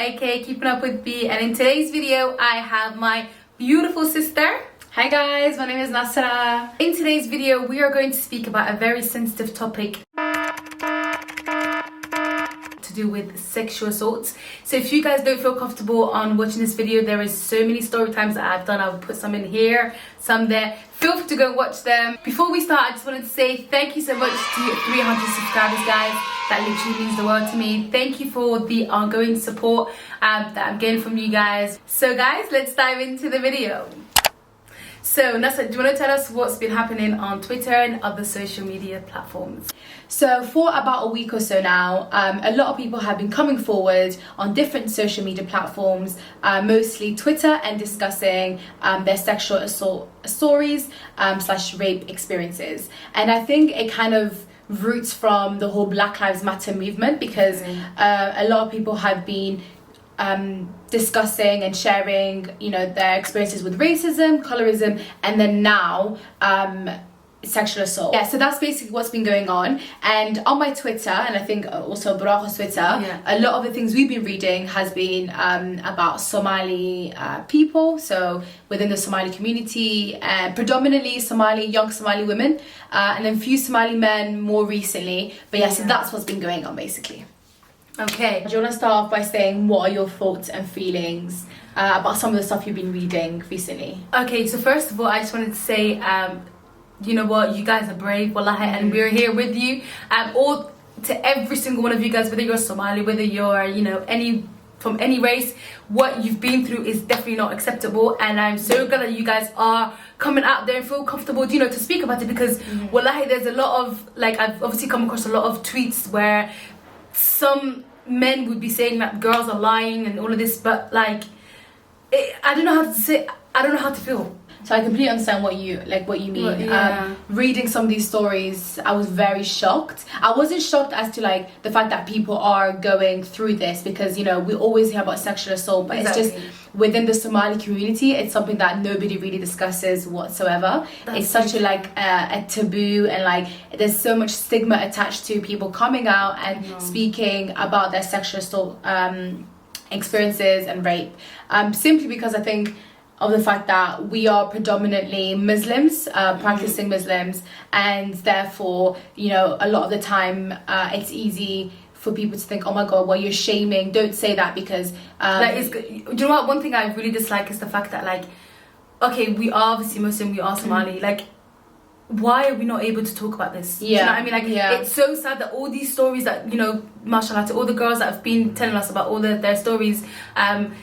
aka Keeping Up with B, and in today's video I have my beautiful sister. Hi guys, my name is Nasra. In today's video we are going to speak about a very sensitive topic to do with sexual assaults. So if you guys don't feel comfortable on watching this video, there is so many story times that I've done. I'll put some in here, some there. Feel free to go and watch them. Before we start, I just wanted to say thank you so much to 300 subscribers, guys. That literally means the world to me. Thank you for the ongoing support that I'm getting from you guys. So guys, let's dive into the video. So Nasra, do you want to tell us what's been happening on Twitter and other social media platforms? So for about a week or so now, a lot of people have been coming forward on different social media platforms, mostly Twitter, and discussing their sexual assault stories / rape experiences. And I think it kind of roots from the whole Black Lives Matter movement, because a lot of people have been discussing and sharing, you know, their experiences with racism, colorism, and then now sexual assault. Yeah, so that's basically what's been going on. And on my Twitter, and I think also Barwaaqo's Twitter, a lot of the things we've been reading has been about Somali people, so within the Somali community, predominantly young Somali women, and then few Somali men more recently. But yeah, so that's what's been going on basically. Okay. Do you want to start off by saying what are your thoughts and feelings about some of the stuff you've been reading recently? Okay, so first of all, I just wanted to say, you know what, you guys are brave, wallahi, and we're here with you. All to every single one of you guys, whether you're Somali, whether you're, you know, from any race, what you've been through is definitely not acceptable, and I'm so glad that you guys are coming out there and feel comfortable, you know, to speak about it, because wallahi, there's a lot of, like, I've obviously come across a lot of tweets where some men would be saying that girls are lying and all of this, but like, I don't know how to say, I don't know how to feel. So I completely understand what you mean. Yeah. Reading some of these stories, I was very shocked. I wasn't shocked as to like the fact that people are going through this, because, you know, we always hear about sexual assault, but it's just within the Somali community, it's something that nobody really discusses whatsoever. It's such a taboo, and like there's so much stigma attached to people coming out and speaking about their sexual assault experiences and rape, simply because I think of the fact that we are predominantly Muslims, practicing Muslims, and therefore, you know, a lot of the time it's easy for people to think, oh my god, well, you're shaming, don't say that, because do you know what, one thing I really dislike is the fact that, like, okay, we are obviously Muslim, we are Somali, like, why are we not able to talk about this? Do you know what I mean? Like, it's so sad that all these stories that, you know, mashallah to all the girls that have been telling us about all their stories,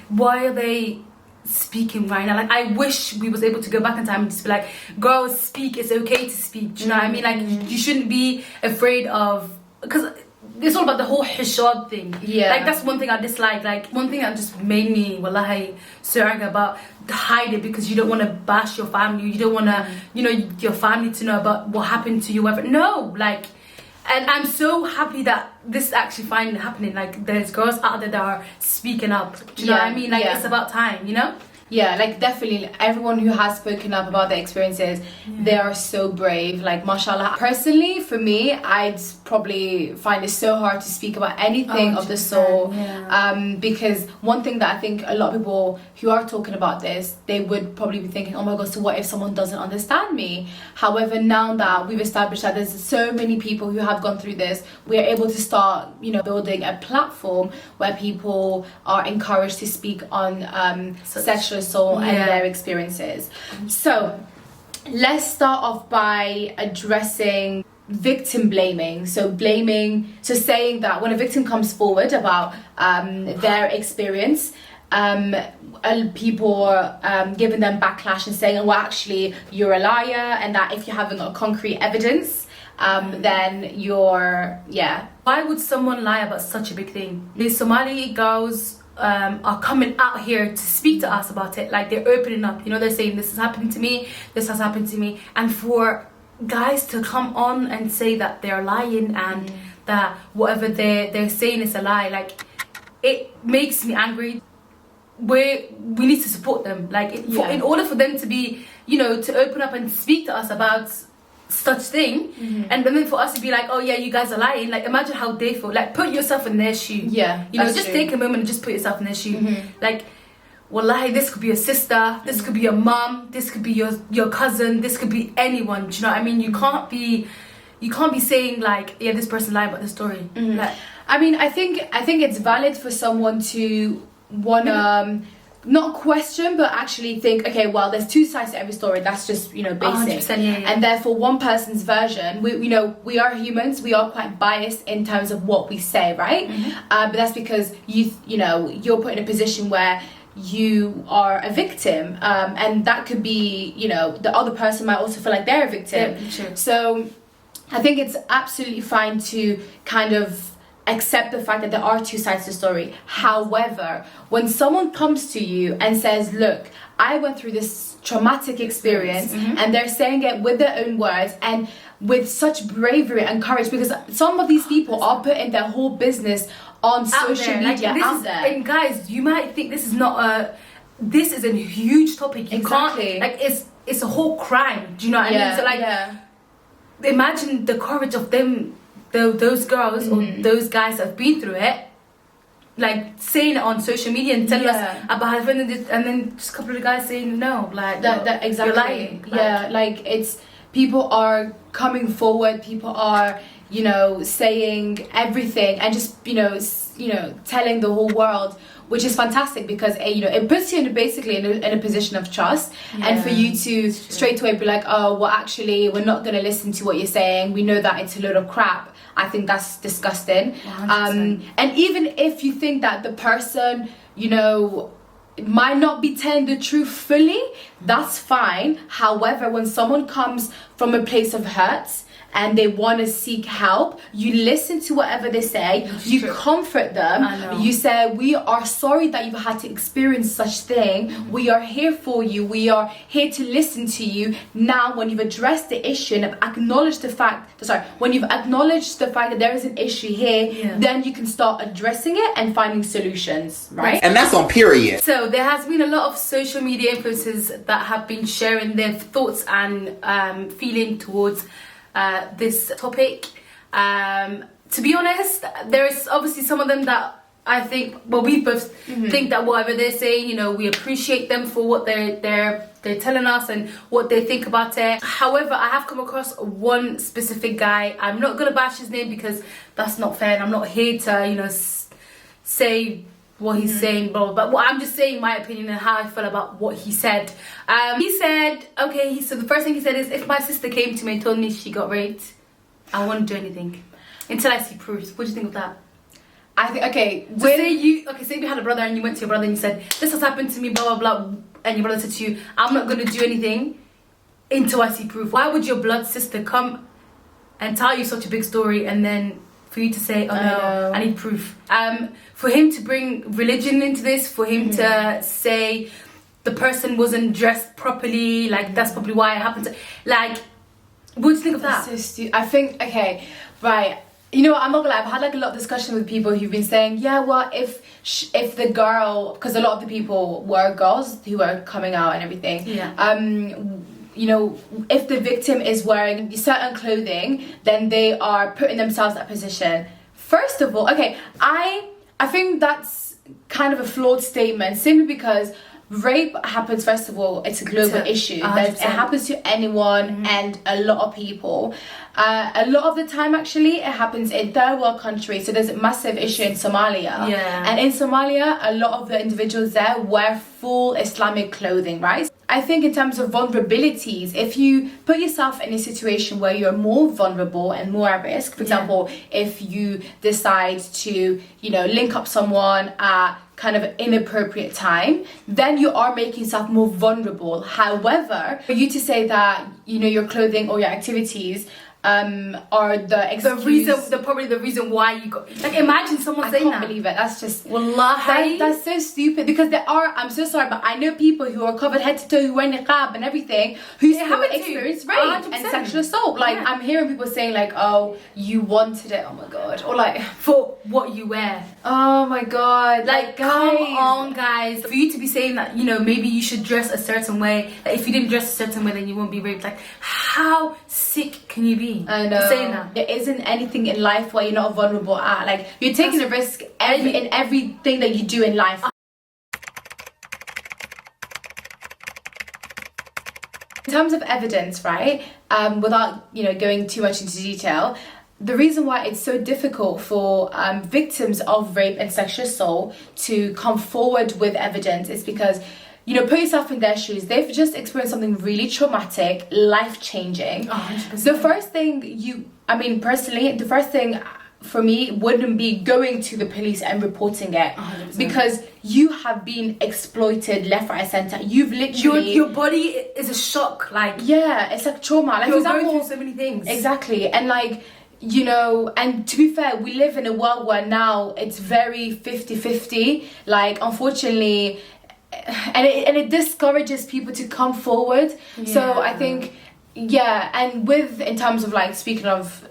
why are they speaking right now? Like, I wish we was able to go back in time and just be like, girls, speak, it's okay to speak. Do you know what I mean? Like, you shouldn't be afraid of, because it's all about the whole hishab thing. Like, that's one thing I dislike. Like, one thing that just made me wallahi so angry about, hide it, because you don't want to bash your family, you don't want to, you know, your family to know about what happened to you, whatever. No, like, and I'm so happy that this is actually finally happening. Like, there's girls out there that are speaking up. Do you know what I mean? Like, it's about time, you know? Yeah, like, definitely everyone who has spoken up about their experiences, they are so brave, like, mashallah. Personally, for me, I'd probably find it so hard to speak about anything of the sort, because one thing that I think a lot of people who are talking about this, they would probably be thinking, oh my god, so what if someone doesn't understand me? However, now that we've established that there's so many people who have gone through this, we're able to start, you know, building a platform where people are encouraged to speak on sexual assault and their experiences. So let's start off by addressing victim blaming. So saying that when a victim comes forward about their experience, people are giving them backlash and saying, well, actually you're a liar, and that if you haven't got concrete evidence, then you're Why would someone lie about such a big thing? These Somali girls are coming out here to speak to us about it. Like, they're opening up, you know, they're saying, this has happened to me, this has happened to me. And for guys to come on and say that they're lying and that whatever they're saying is a lie, like, it makes me angry. We need to support them, like, in order for them to be, you know, to open up and speak to us about such thing, and then for us to be like, oh yeah, you guys are lying. Like, imagine how they feel. Like, put yourself in their shoe. Yeah, you know, just take a moment and just put yourself in their shoe. Like, wallahi, this could be a sister, this could be your mom, this could be your cousin, this could be anyone. Do you know what I mean? You can't be saying like, yeah, this person lied about the story. Like, I mean, I think it's valid for someone to wanna not question, but actually think, okay, well, there's two sides to every story. That's just, you know, basic. Yeah. And therefore, one person's version, we are humans. We are quite biased in terms of what we say, right? But that's because you're put in a position where you are a victim, and that could be, you know, the other person might also feel like they're a victim. Yeah, so I think it's absolutely fine to kind of accept the fact that there are two sides to the story. However, when someone comes to you and says, look, I went through this traumatic experience, and they're saying it with their own words and with such bravery and courage, because some of these people are putting their whole business on social media out there. And guys, you might think this is a huge topic. You can't, like, it's a whole crime. Do you know what I mean? So like, imagine the courage of them, those girls or those guys that have been through it, like saying it on social media and telling us about having it, and then just a couple of guys saying no, like that exactly. You're lying. Like it's, people are coming forward, people are, you know, saying everything and just, you know, telling the whole world, which is fantastic, because you know, it puts you basically in a position of trust, and for you to straight away be like, oh well, actually we're not going to listen to what you're saying, we know that it's a load of crap. I think that's disgusting. And even if you think that the person, you know, might not be telling the truth fully, that's fine. However, when someone comes from a place of hurt and they want to seek help, you listen to whatever they say, you comfort them, you say, we are sorry that you've had to experience such thing, we are here for you, we are here to listen to you. Now when you've addressed the issue and acknowledged the fact that there is an issue here, then you can start addressing it and finding solutions, right? And that's on period. So there has been a lot of social media influencers that have been sharing their thoughts and feeling towards this topic. To be honest, there is obviously some of them that I think, well, we both think that whatever they're saying, you know, we appreciate them for what they're telling us and what they think about it. However, I have come across one specific guy. I'm not gonna bash his name because that's not fair, and I'm not here to, you know, say what he's saying, blah, blah, blah. Well, I'm just saying my opinion and how I feel about what he said. He said, okay, so the first thing he said is, if my sister came to me and told me she got raped, I won't do anything until I see proofs. What do you think of that? I think, okay, so say you had a brother and you went to your brother and you said, this has happened to me, blah, blah, blah, and your brother said to you, I'm not going to do anything until I see proof. Why would your blood sister come and tell you such a big story and then for you to say, oh no, I need proof? For him to bring religion into this, for him to say the person wasn't dressed properly, like that's probably why it happened. Like, what do you think of that? So stupid. I think, okay, right. You know what, I'm not gonna lie, I've had like a lot of discussion with people who've been saying, yeah, well, if the girl, because a lot of the people were girls who were coming out and everything, you know, if the victim is wearing certain clothing, then they are putting themselves in that position. First of all, okay, I think that's kind of a flawed statement, simply because rape happens, first of all, it's a global issue. It happens to anyone and a lot of people. A lot of the time, actually, it happens in third world countries. So there's a massive issue in Somalia. And in Somalia, a lot of the individuals there wear full Islamic clothing, right? I think in terms of vulnerabilities, if you put yourself in a situation where you're more vulnerable and more at risk, for example, if you decide to, you know, link up someone at kind of inappropriate time, then you are making yourself more vulnerable. However, for you to say that, you know, your clothing or your activities or the excuse. Probably the reason why you got, like, imagine someone saying that. I can't believe it. That's just, wallahi, that's so stupid, because there are, I'm so sorry, but I know people who are covered head to toe, who wear niqab and everything, who still experience rape 100%. and sexual assault. Like, I'm hearing people saying like, oh, you wanted it, oh my god, or like, for what you wear. Oh my god, like, guys. Come on, guys. For you to be saying that, you know, maybe you should dress a certain way, that if you didn't dress a certain way then you won't be raped, like, how sick can you be? I know. Saying that. There isn't anything in life where you're not vulnerable at. Like, you're taking a risk in everything that you do in life. In terms of evidence, right, without, you know, going too much into detail, the reason why it's so difficult for victims of rape and sexual assault to come forward with evidence is because, you know, put yourself in their shoes. They've just experienced something really traumatic, life-changing. 100%. The first thing personally, the first thing for me wouldn't be going to the police and reporting it. 100%. Because you have been exploited left, right, and centre. You've literally... Your body is a shock, like... Yeah, it's like trauma. Like, you're going through so many things. Exactly. And like... You know, and to be fair, we live in a world where now it's very 50-50. Like, unfortunately, and it discourages people to come forward. Yeah. So I think, yeah, and in terms of like, speaking of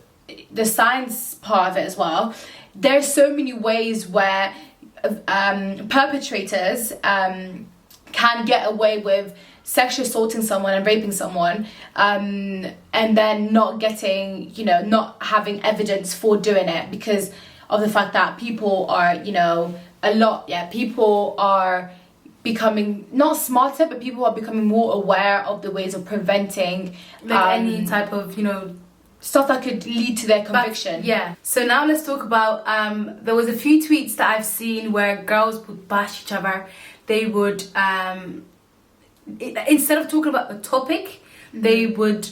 the science part of it as well, there's so many ways where perpetrators can get away with sexually assaulting someone and raping someone, and then not getting, you know, not having evidence for doing it because of the fact that people are, you know, people are becoming not smarter, but people are becoming more aware of the ways of preventing like any type of, you know, stuff that could lead to their conviction. Yeah. So now let's talk about there was a few tweets that I've seen where girls would bash each other. They would instead of talking about the topic, they would,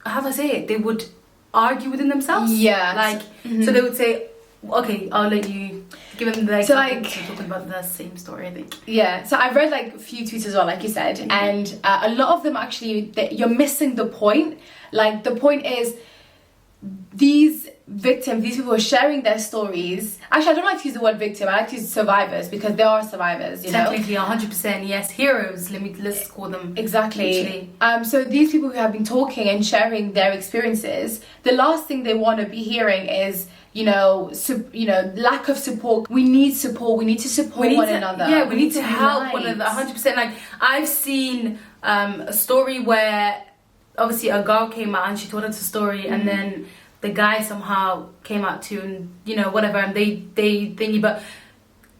how do I say it? They would argue within themselves. Yeah. Like, so they would say, okay, I'll let you give them the example. So like, talking about the same story, I think. Yeah. So I've read like a few tweets as well, like you said, and a lot of them actually, you're missing the point. Like, the point is, these victims, these people are sharing their stories. Actually, I don't like to use the word victim. I like to use survivors because they are survivors, you know. Technically, 100%, yes, heroes. Let's call them. Exactly. So these people who have been talking and sharing their experiences, the last thing they want to be hearing is, you know, lack of support. We need support. We need to support one another. Yeah, we need to help one another. 100%. Like, I've seen a story where obviously a girl came out and she told us a story, and then the guy somehow came out too, and, you know, whatever, and they thingy, but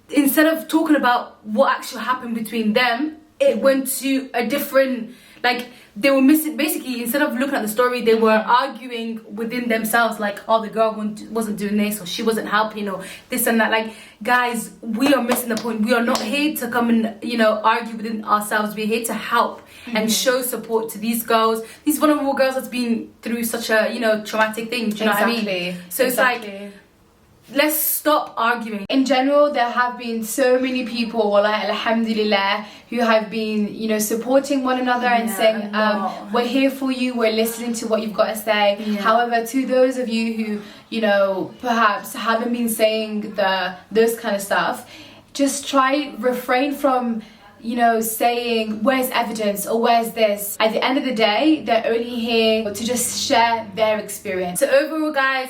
instead of talking about what actually happened between them, it went to a different, like, they were missing, basically, instead of looking at the story, they were arguing within themselves, like, oh, the girl wasn't doing this, or she wasn't helping, or this and that. Like, guys, we are missing the point. We are not here to come and, you know, argue within ourselves. We're here to help and show support to these girls, these vulnerable girls that's been through such a, you know, traumatic thing. Do you know what I mean? So it's like, let's stop arguing. In general, there have been so many people, like, alhamdulillah, who have been, you know, supporting one another and saying, we're here for you, we're listening to what you've got to say. However, to those of you who, you know, perhaps haven't been saying those kind of stuff, just refrain from, you know, saying where's evidence or where's this. At the end of the day, they're only here to just share their experience. So overall, guys,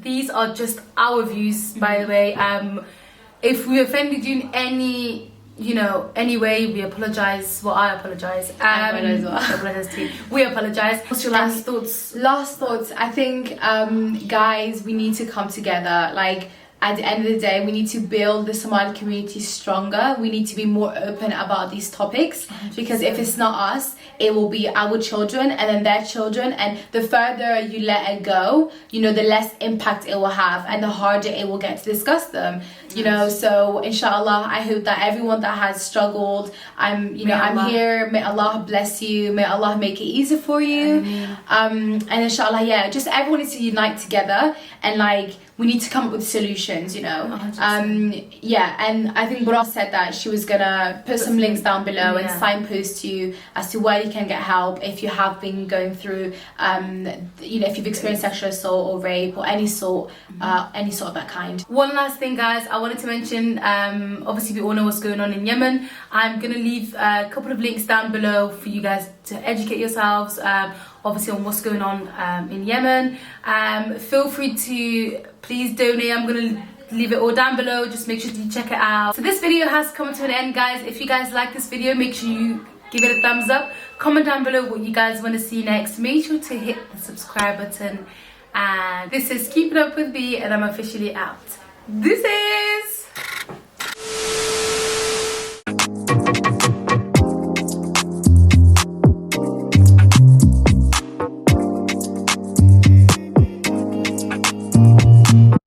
these are just our views, by the way. If we offended you in any, you know, any way, we apologize. Well, I apologize. I apologize too. We apologize. What's your last thoughts? Last thoughts, I think, guys, we need to come together. Like, at the end of the day, we need to build the Somali community stronger. We need to be more open about these topics, because if it's not us, it will be our children and then their children, and the further you let it go, you know, the less impact it will have and the harder it will get to discuss them. you know. So inshallah, I hope that everyone that has struggled, I'm here. May Allah bless you. May Allah make it easy for you. And inshallah, yeah, just everyone needs to unite together, and like we need to come up with solutions, you know. 100%. Yeah, and I think Barwaaqo said that she was gonna put some links down below and signpost you as to where you can get help if you have been going through, you know, if you've experienced sexual assault or rape or any sort of that kind. One last thing, guys, I wanted to mention, obviously we all know what's going on in Yemen. I'm gonna leave a couple of links down below for you guys to educate yourselves, obviously on what's going on in Yemen. Feel free to please donate. I'm gonna leave it all down below. Just make sure you check it out. So this video has come to an end, guys. If you guys like this video, make sure you give it a thumbs up. Comment down below what you guys want to see next. Make sure to hit the subscribe button. And this is Keeping Up with B, and I'm officially out. This is